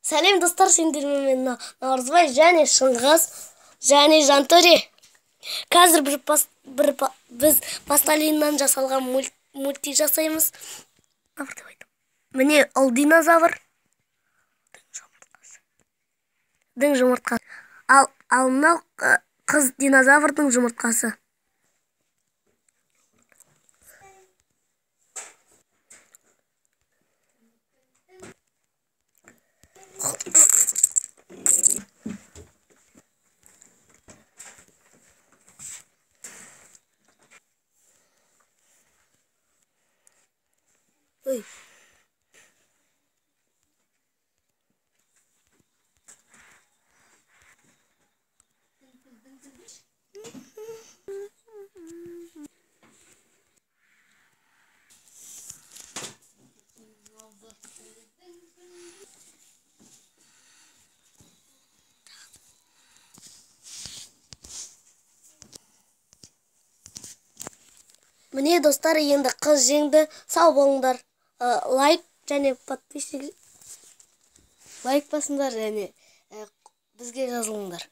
Сәлем достар, сендермен мен Наурызбай және Шыңғыс және Жантөре. Қазір біз пластилиннен жасалған мульти жасаймыз. Міне ол динозавр. Дың жұмыртқасы. Ал мынау қыз динозаврдың жұмыртқасы. Ой. Міне достар, енді қыз жеңді. Сау болыңдар. Лайк және подписчик лайк басыңдар және бізге жазылыңдар.